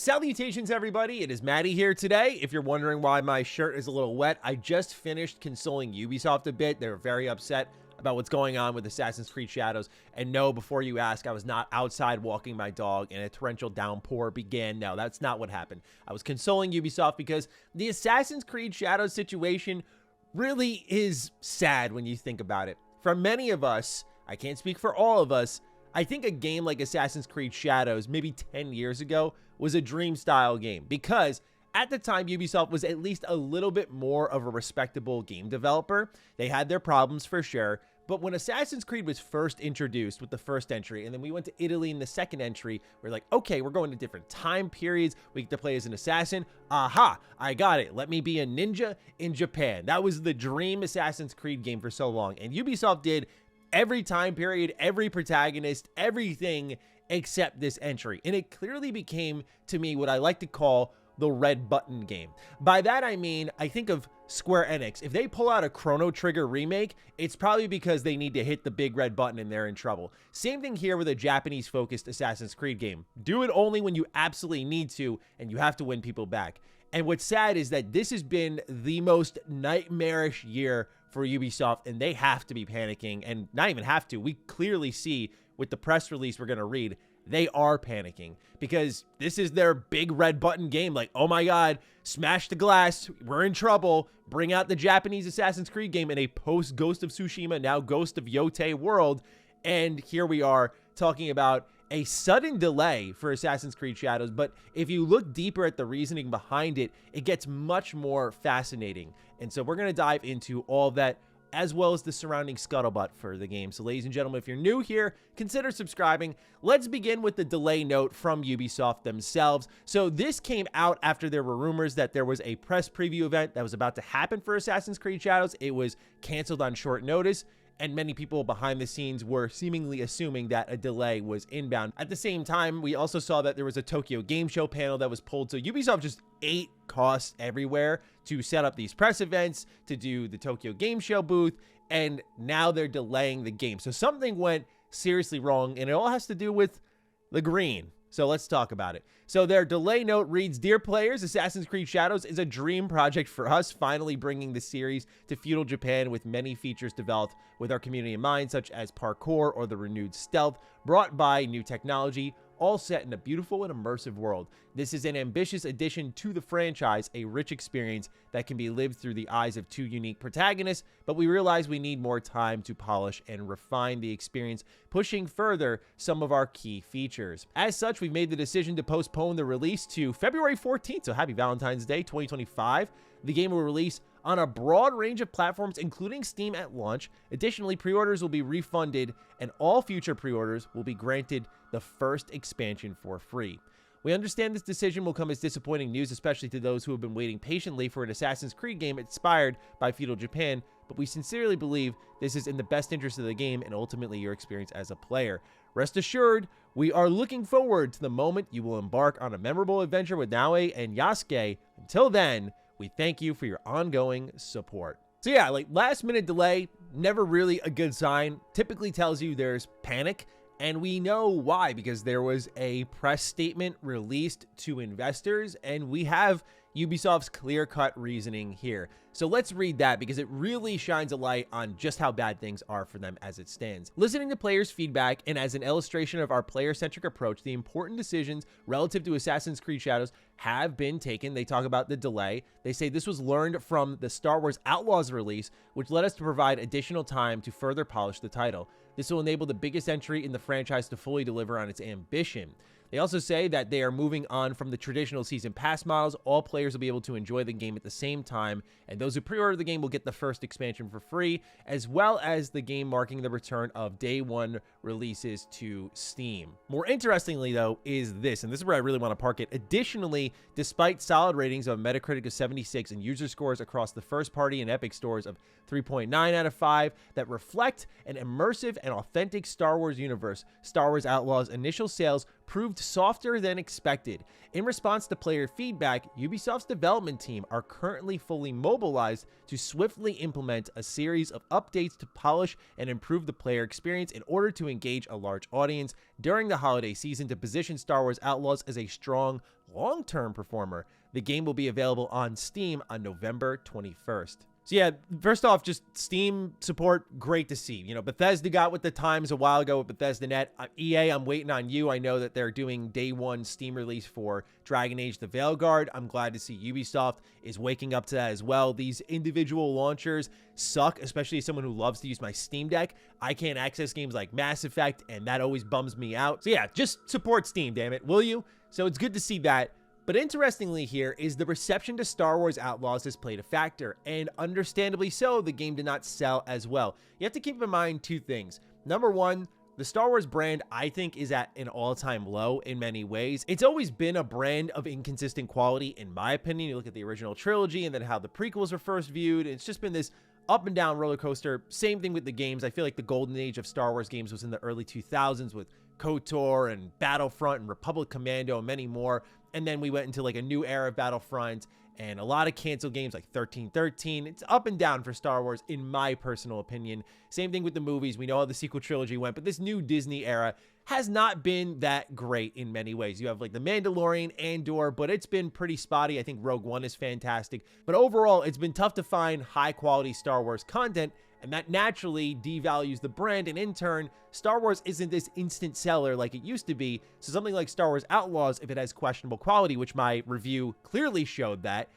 Salutations, everybody. It is Matty here today. If you're wondering why my shirt is a little wet, I just finished consoling Ubisoft a bit. They were very upset about what's going on with Assassin's Creed Shadows. And no, before you ask, I was not outside walking my dog and a torrential downpour began. No, that's not what happened. I was consoling Ubisoft because the Assassin's Creed Shadows situation really is sad when you think about it. For many of us, I can't speak for all of us, I think a game like Assassin's Creed Shadows, maybe 10 years ago, was a dream-style game because at the time, Ubisoft was at least a little bit more of a respectable game developer. They had their problems for sure, but when Assassin's Creed was first introduced with the first entry, and then we went to Italy in the second entry, we're like, okay, we're going to different time periods. We get to play as an assassin. Aha, I got it. Let me be a ninja in Japan. That was the dream Assassin's Creed game for so long, and Ubisoft did every time period, every protagonist, everything except this entry. And it clearly became, to me, what I like to call the red button game. By that, I mean, I think of Square Enix. If they pull out a Chrono Trigger remake, it's probably because they need to hit the big red button and they're in trouble. Same thing here with a Japanese-focused Assassin's Creed game. Do it only when you absolutely need to, and you have to win people back. And what's sad is that this has been the most nightmarish year for Ubisoft, and they have to be panicking, and not even have to. We clearly see with the press release we're going to read, they are panicking because this is their big red button game. Like, oh my God, smash the glass. We're in trouble. Bring out the Japanese Assassin's Creed game in a post Ghost of Tsushima, now Ghost of Yotei world. And here we are talking about a sudden delay for Assassin's Creed Shadows, but if you look deeper at the reasoning behind it, it gets much more fascinating. And so we're going to dive into all of that, as well as the surrounding scuttlebutt for the game. So ladies and gentlemen, if you're new here, consider subscribing. Let's begin with the delay note from Ubisoft themselves. So this came out after there were rumors that there was a press preview event that was about to happen for Assassin's Creed Shadows. It was canceled on short notice, and many people behind the scenes were seemingly assuming that a delay was inbound. At the same time, we also saw that there was a Tokyo Game Show panel that was pulled, so Ubisoft just ate costs everywhere to set up these press events, to do the Tokyo Game Show booth, and now they're delaying the game. So something went seriously wrong, and it all has to do with the green. So let's talk about it. So their delay note reads, "Dear players, Assassin's Creed Shadows is a dream project for us, finally bringing the series to feudal Japan with many features developed with our community in mind, such as parkour or the renewed stealth brought by new technology, all set in a beautiful and immersive world. This is an ambitious addition to the franchise, a rich experience that can be lived through the eyes of two unique protagonists, but we realize we need more time to polish and refine the experience, pushing further some of our key features. As such, we've made the decision to postpone the release to February 14th, so happy Valentine's Day 2025. The game will release on a broad range of platforms, including Steam at launch. Additionally, pre-orders will be refunded, and all future pre-orders will be granted the first expansion for free. We understand this decision will come as disappointing news, especially to those who have been waiting patiently for an Assassin's Creed game inspired by feudal Japan, but we sincerely believe this is in the best interest of the game and ultimately your experience as a player. Rest assured, we are looking forward to the moment you will embark on a memorable adventure with Naoe and Yasuke. Until then, we thank you for your ongoing support." So yeah, like last minute delay, never really a good sign. Typically tells you there's panic. And we know why, because there was a press statement released to investors, and we have Ubisoft's clear-cut reasoning here. So let's read that because it really shines a light on just how bad things are for them as it stands. Listening to players' feedback and as an illustration of our player-centric approach, the important decisions relative to Assassin's Creed Shadows have been taken. They talk about the delay. They say this was learned from the Star Wars Outlaws release, which led us to provide additional time to further polish the title. This will enable the biggest entry in the franchise to fully deliver on its ambition. They also say that they are moving on from the traditional season pass models. All players will be able to enjoy the game at the same time, and those who pre-order the game will get the first expansion for free, as well as the game marking the return of day one releases to Steam. More interestingly, though, is this, and this is where I really want to park it. Additionally, despite solid ratings of Metacritic of 76 and user scores across the first-party and Epic stores of 3.9 out of 5 that reflect an immersive and authentic Star Wars universe, Star Wars Outlaws initial sales proved softer than expected. In response to player feedback, Ubisoft's development team are currently fully mobilized to swiftly implement a series of updates to polish and improve the player experience in order to engage a large audience during the holiday season to position Star Wars Outlaws as a strong, long-term performer. The game will be available on Steam on November 21st. So yeah, first off, just Steam support, great to see. You know, Bethesda got with the times a while ago with Bethesda.net. EA, I'm waiting on you. I know that they're doing day one Steam release for Dragon Age the Veilguard. I'm glad to see Ubisoft is waking up to that as well. These individual launchers suck, especially as someone who loves to use my Steam Deck. I can't access games like Mass Effect, and that always bums me out. So yeah, just support Steam, damn it, will you? So it's good to see that. But interestingly here is the reception to Star Wars Outlaws has played a factor, and understandably so, the game did not sell as well. You have to keep in mind two things. Number one, the Star Wars brand, I think, is at an all-time low in many ways. It's always been a brand of inconsistent quality, in my opinion. You look at the original trilogy and then how the prequels were first viewed. It's just been this up and down roller coaster. Same thing with the games. I feel like the golden age of Star Wars games was in the early 2000s with KOTOR and Battlefront and Republic Commando and many more. And then we went into like a new era of Battlefront and a lot of canceled games like 1313. It's up and down for Star Wars, in my personal opinion. Same thing with the movies. We know how the sequel trilogy went, but this new Disney era has not been that great in many ways. You have like The Mandalorian, Andor, but it's been pretty spotty. I think Rogue One is fantastic. But overall, it's been tough to find high quality Star Wars content, and that naturally devalues the brand, and in turn, Star Wars isn't this instant seller like it used to be. So something like Star Wars Outlaws, if it has questionable quality, which my review clearly showed that,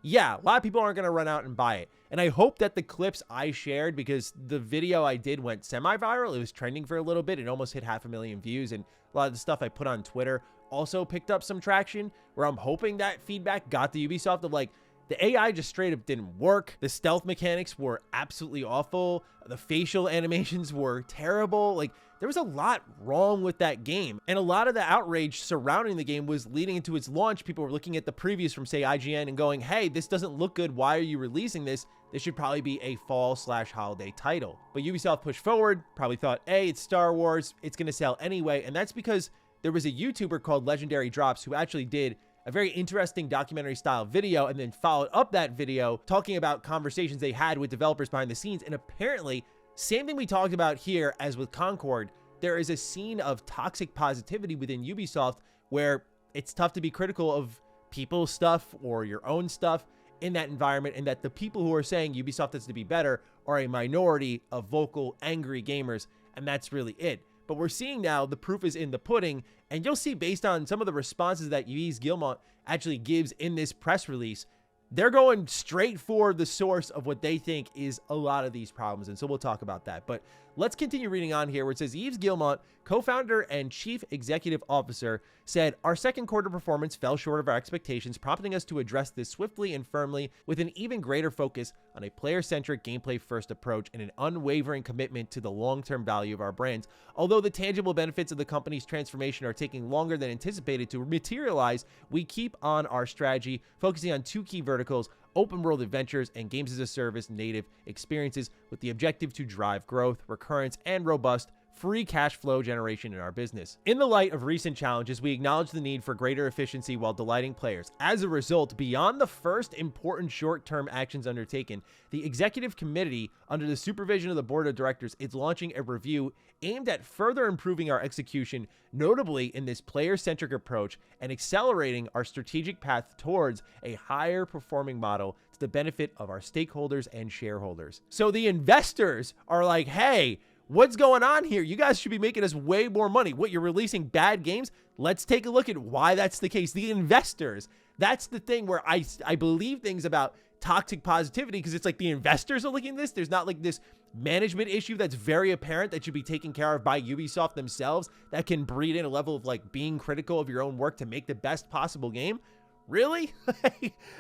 yeah, a lot of people aren't going to run out and buy it. And I hope that the clips I shared, because the video I did went semi-viral, it was trending for a little bit, it almost hit 500,000 views, and a lot of the stuff I put on Twitter also picked up some traction, where I'm hoping that feedback got to Ubisoft of like, the AI just straight up didn't work. The stealth mechanics were absolutely awful. The facial animations were terrible. Like, there was a lot wrong with that game. And a lot of the outrage surrounding the game was leading into its launch. People were looking at the previews from, say, IGN and going, hey, this doesn't look good. Why are you releasing this? This should probably be a fall/holiday title. But Ubisoft pushed forward, probably thought, hey, it's Star Wars. It's going to sell anyway. And that's because there was a YouTuber called Legendary Drops who actually did a very interesting documentary style video and then followed up that video talking about conversations they had with developers behind the scenes. And apparently, same thing we talked about here as with Concord, there is a scene of toxic positivity within Ubisoft where it's tough to be critical of people's stuff or your own stuff in that environment, and that the people who are saying Ubisoft has to be better are a minority of vocal, angry gamers, and that's really it. But we're seeing now the proof is in the pudding, and you'll see based on some of the responses that Yves Guillemot actually gives in this press release, they're going straight for the source of what they think is a lot of these problems, and so we'll talk about that. But let's continue reading on here where it says, Yves Guillemot, co-founder and chief executive officer, said, our second quarter performance fell short of our expectations, prompting us to address this swiftly and firmly with an even greater focus on a player-centric, gameplay-first approach and an unwavering commitment to the long-term value of our brands. Although the tangible benefits of the company's transformation are taking longer than anticipated to materialize, we keep on our strategy, focusing on two key verticals: open world adventures and games as a service native experiences, with the objective to drive growth, recurrence, and robust free cash flow generation in our business. In the light of recent challenges, we acknowledge the need for greater efficiency while delighting players. As a result, beyond the first important short-term actions undertaken, the executive committee, under the supervision of the board of directors, is launching a review aimed at further improving our execution, notably in this player-centric approach, and accelerating our strategic path towards a higher performing model to the benefit of our stakeholders and shareholders. So the investors are like, hey, what's going on here? You guys should be making us way more money. What, you're releasing bad games? Let's take a look at why that's the case. The investors, that's the thing where I believe things about toxic positivity, because it's like the investors are looking at this. There's not like this management issue that's very apparent that should be taken care of by Ubisoft themselves that can breed in a level of like being critical of your own work to make the best possible game. Really?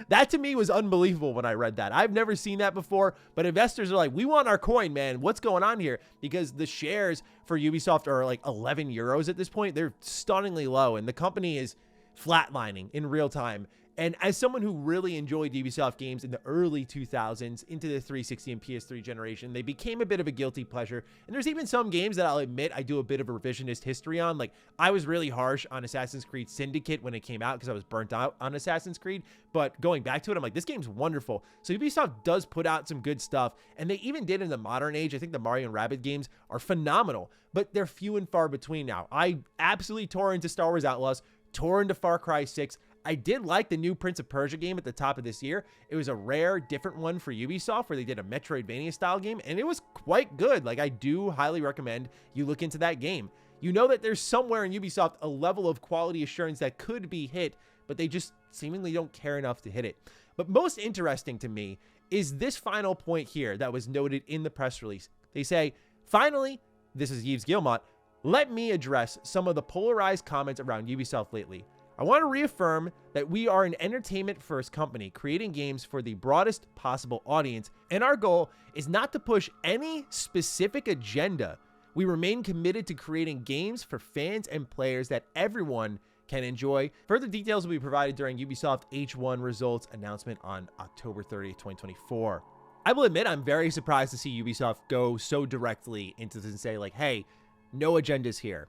That to me was unbelievable when I read that. I've never seen that before, but investors are like, we want our coin, man. What's going on here? Because the shares for Ubisoft are like 11 euros at this point. They're stunningly low, and the company is flatlining in real time. And as someone who really enjoyed Ubisoft games in the early 2000s into the 360 and PS3 generation, they became a bit of a guilty pleasure. And there's even some games that I'll admit I do a bit of a revisionist history on. Like, I was really harsh on Assassin's Creed Syndicate when it came out because I was burnt out on Assassin's Creed. But going back to it, I'm like, this game's wonderful. So Ubisoft does put out some good stuff. And they even did in the modern age. I think the Mario and Rabbids games are phenomenal, but they're few and far between now. I absolutely tore into Star Wars Outlaws, tore into Far Cry 6. I did like the new Prince of Persia game at the top of this year. It was a rare, different one for Ubisoft where they did a Metroidvania style game, and it was quite good. Like, I do highly recommend you look into that game. You know that there's somewhere in Ubisoft a level of quality assurance that could be hit, but they just seemingly don't care enough to hit it. But most interesting to me is this final point here that was noted in the press release. They say, finally, this is Yves Guillemot, let me address some of the polarized comments around Ubisoft lately. I want to reaffirm that we are an entertainment-first company creating games for the broadest possible audience, and our goal is not to push any specific agenda. We remain committed to creating games for fans and players that everyone can enjoy. Further details will be provided during Ubisoft H1 results announcement on October 30th, 2024. I will admit I'm very surprised to see Ubisoft go so directly into this and say, like, hey, no agendas here.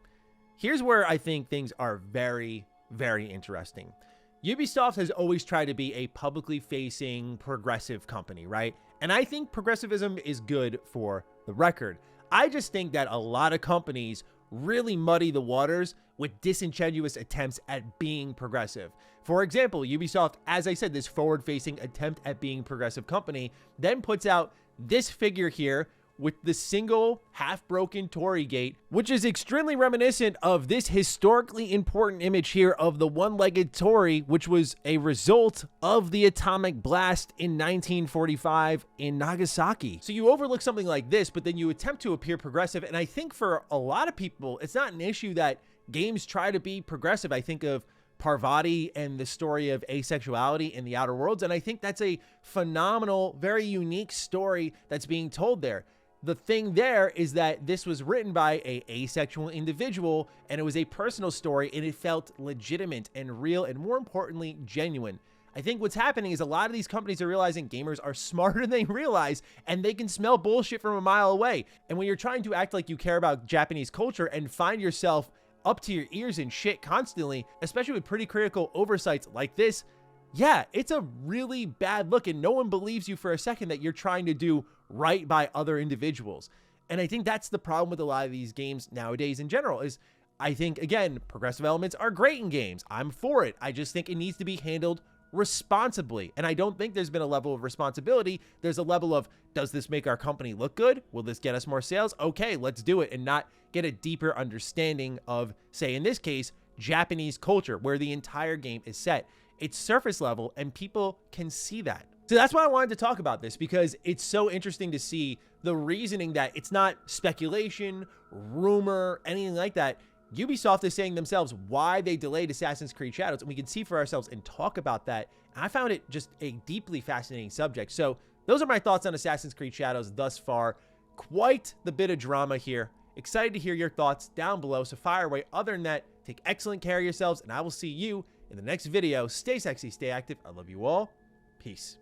Here's where I think things are very interesting. Ubisoft has always tried to be a publicly facing progressive company, right? And I think progressivism is good for the record. I just think that a lot of companies really muddy the waters with disingenuous attempts at being progressive. For example, Ubisoft, as I said, this forward-facing attempt at being progressive company, then puts out this figure here with the single half-broken Tory gate, which is extremely reminiscent of this historically important image here of the one-legged Tory, which was a result of the atomic blast in 1945 in Nagasaki. So you overlook something like this, but then you attempt to appear progressive, and I think for a lot of people, it's not an issue that games try to be progressive. I think of Parvati and the story of asexuality in the Outer Worlds, and I think that's a phenomenal, very unique story that's being told there. The thing there is that this was written by an asexual individual, and it was a personal story, and it felt legitimate and real, and more importantly, genuine. I think what's happening is a lot of these companies are realizing gamers are smarter than they realize, and they can smell bullshit from a mile away. And when you're trying to act like you care about Japanese culture and find yourself up to your ears in shit constantly, especially with pretty critical oversights like this, yeah, it's a really bad look, and no one believes you for a second that you're trying to do right by other individuals. And I think that's the problem with a lot of these games nowadays in general is I think, again, progressive elements are great in games. I'm for it. I just think it needs to be handled responsibly. And I don't think there's been a level of responsibility. There's a level of, does this make our company look good? Will this get us more sales? Okay, let's do it, and not get a deeper understanding of, say in this case, Japanese culture, where the entire game is set. It's surface level, and people can see that. So that's why I wanted to talk about this, because it's so interesting to see the reasoning that it's not speculation, rumor, anything like that. Ubisoft is saying themselves why they delayed Assassin's Creed Shadows, and we can see for ourselves and talk about that. And I found it just a deeply fascinating subject. So those are my thoughts on Assassin's Creed Shadows thus far. Quite the bit of drama here. Excited to hear your thoughts down below, so fire away. Other than that, take excellent care of yourselves, and I will see you in the next video. Stay sexy, stay active. I love you all. Peace.